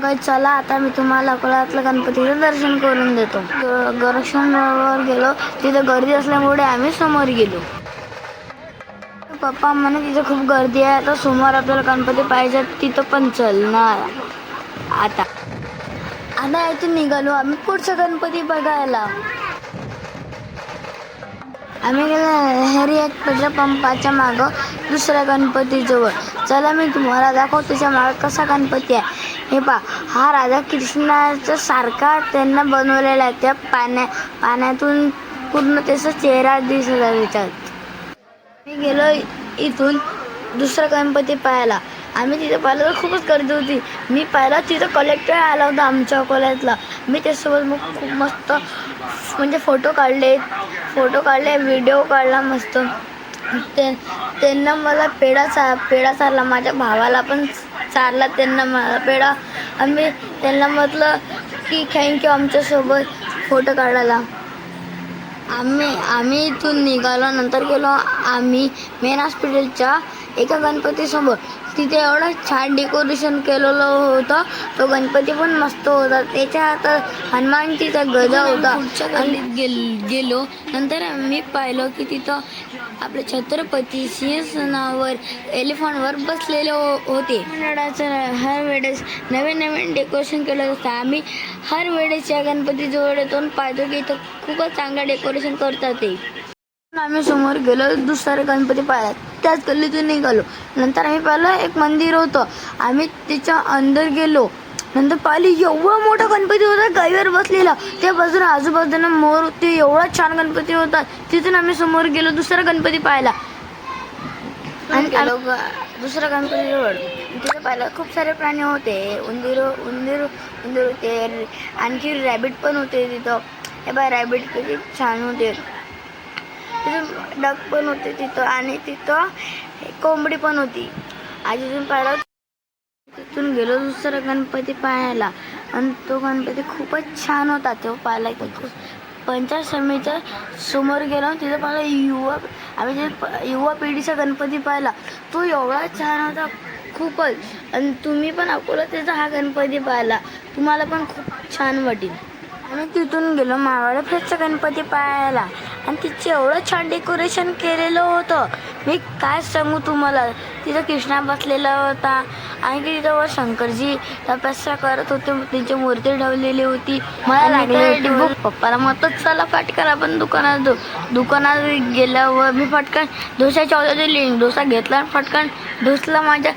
काही चला आता मी तुम्हाला अकोल्यातलं गणपतीचं दर्शन करून देतो. दर्शन वर गेलो, तिथं गर्दी असल्यामुळे आम्ही समोर गेलो. पप्पा म्हणे तिथं खूप गर्दी आहे, आता समोर आपल्याला गणपती पाहिजे, तिथं पण चलणार. आता इथून निघालो आम्ही पुढचा गणपती बघायला. आम्ही गेलो हरी एक पेट्रोल पंपाच्या मागं दुसऱ्या गणपतीजवळ. चला मी तुम्हाला दाखवतो त्याच्या मागं कसा गणपती आहे. हे पहा, हा राधाकृष्णाचा सारखा त्यांना बनवलेला आहे. त्या पाण्यातून पूर्ण त्याचा चेहरा दिसत आहे त्याच्यात. मी गेलो इथून दुसरा गणपती पाहायला. आम्ही तिथे पाहिलं तर खूपच गर्दी होती. मी पाहिलं तिथं कलेक्टर आला होता आमच्या अकोल्यातला. मी त्याच्यासोबत मग खूप मस्त म्हणजे फोटो काढले, व्हिडिओ काढला मस्त. त्यांना मला पेढा चारला, माझ्या भावाला पण चारला त्यांना मला पेढा. आम्ही त्यांना म्हटलं की थँक्यू आमच्यासोबत फोटो काढायला. आम्ही इथून निघालो. नंतर गेलो आम्ही मेन हॉस्पिटलच्या एका गणपतीसमोर. तिथे एवढं छान डेकोरेशन केलेलं होतं. तो गणपती पण मस्त होता. त्याच्या हातात हनुमानजीचा गदा होता. पुढच्या गल्लीत गेलो. नंतर मी पाहिलं की तिथं आपले छत्रपती सिंहासनावर एलिफंटवर बसलेले होते. हर वेळेस नवीन डेकोरेशन केलं असतं. आम्ही हर वेळेस या गणपतीजवळ येऊन पाहतो की इथं खूपच चांगलं डेकोरेशन करतात ते. आम्ही समोर गेलो, दुसरा गणपती पाहिला. त्याच गल्लीतून निघालो. नंतर आम्ही पाहिलं एक मंदिर होतं. आम्ही त्याच्या अंदर गेलो. नंतर पाहिली एवढा मोठा गणपती होता गाईवर बसलेला. त्या बाजूला आजूबाजूला मोर होते. एवढा छान गणपती होता. तिथून आम्ही समोर गेलो दुसरा गणपती पाहायला. आणि दुसऱ्या गणपतीजवळ तिथे पाहिलं खूप सारे प्राणी होते. उंदीर होते. आणखी रॅबिट पण होते तिथं. हे बाय रॅबिट किती छान होते. तिथून डक पण होते तिथं. आणि तिथं कोंबडी पण होती. तिथून पाहिलं. तिथून गेलो दुसरा गणपती पाहायला. आणि तो गणपती खूपच छान होता. तो पाहायला पंचायत समितीच्या समोर गेलो. तिथं पाहिलं आम्ही जे युवा पिढीचा गणपती पाहिला. तो एवढा छान होता खूपच. आणि तुम्ही पण अकोला त्याचा हा गणपती पाहिला, तुम्हाला पण खूप छान वाटेल. आम्ही तिथून गेलो मावळ फेसचा गणपती पाहायला. आणि तिथे एवढं छान डेकोरेशन केलेलं होतं, मी काय सांगू तुम्हाला. तिथं कृष्णा बसलेला होता. आणि तिथं शंकरजी तपस्या करत होते. त्यांची मूर्ती ठेवलेली होती. मला लागले भूक. पप्पाला मग चला पटकन आपण दुकानात गेल्यावर मी पटकन डोशाची ऑर्डर दिली. डोसा घेतला, पटकन ढोसला माझ्या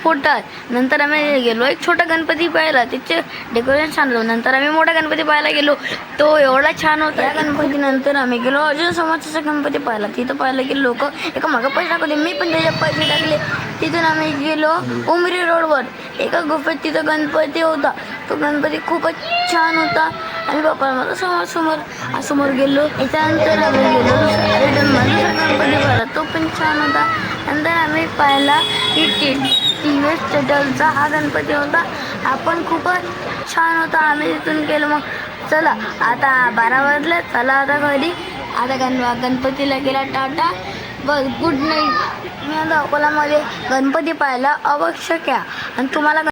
पोटात. नंतर आम्ही गेलो एक छोटा गणपती पाहायला. तिचे डेकोरेशन छान होतं. नंतर आम्ही मोठा गणपती पाहायला गेलो. तो एवढा छान होता. या गणपतीनंतर आम्ही गेलो अर्जुन समाजाचा गणपती पाहायला. तिथं पाहायला की लोक एका मागं पैसे टाकले. मी पण त्याच्यात पैसे टाकले. तिथून आम्ही गेलो उमरी रोडवर एका गुफेत. तिथं गणपती होता. तो गणपती खूपच छान होता. आणि बाप्पा मला समोर गेलो. त्याच्यानंतर आम्ही गेलो रिटर्न गणपती पाहिला. तो पण छान होता. नंतर आम्ही पाहिला की टीव्हीएस चॅटलचा हा गणपती होता. आपण खूपच छान होता. आम्ही तिथून गेलो. मग चला आता 12 वाजले, चला आता घरी. आता गणपतीला गेला टाटा, बस गुड नाईट. मी आता अकोलामध्ये गणपती पाहायला आवश्यक आहे. आणि तुम्हाला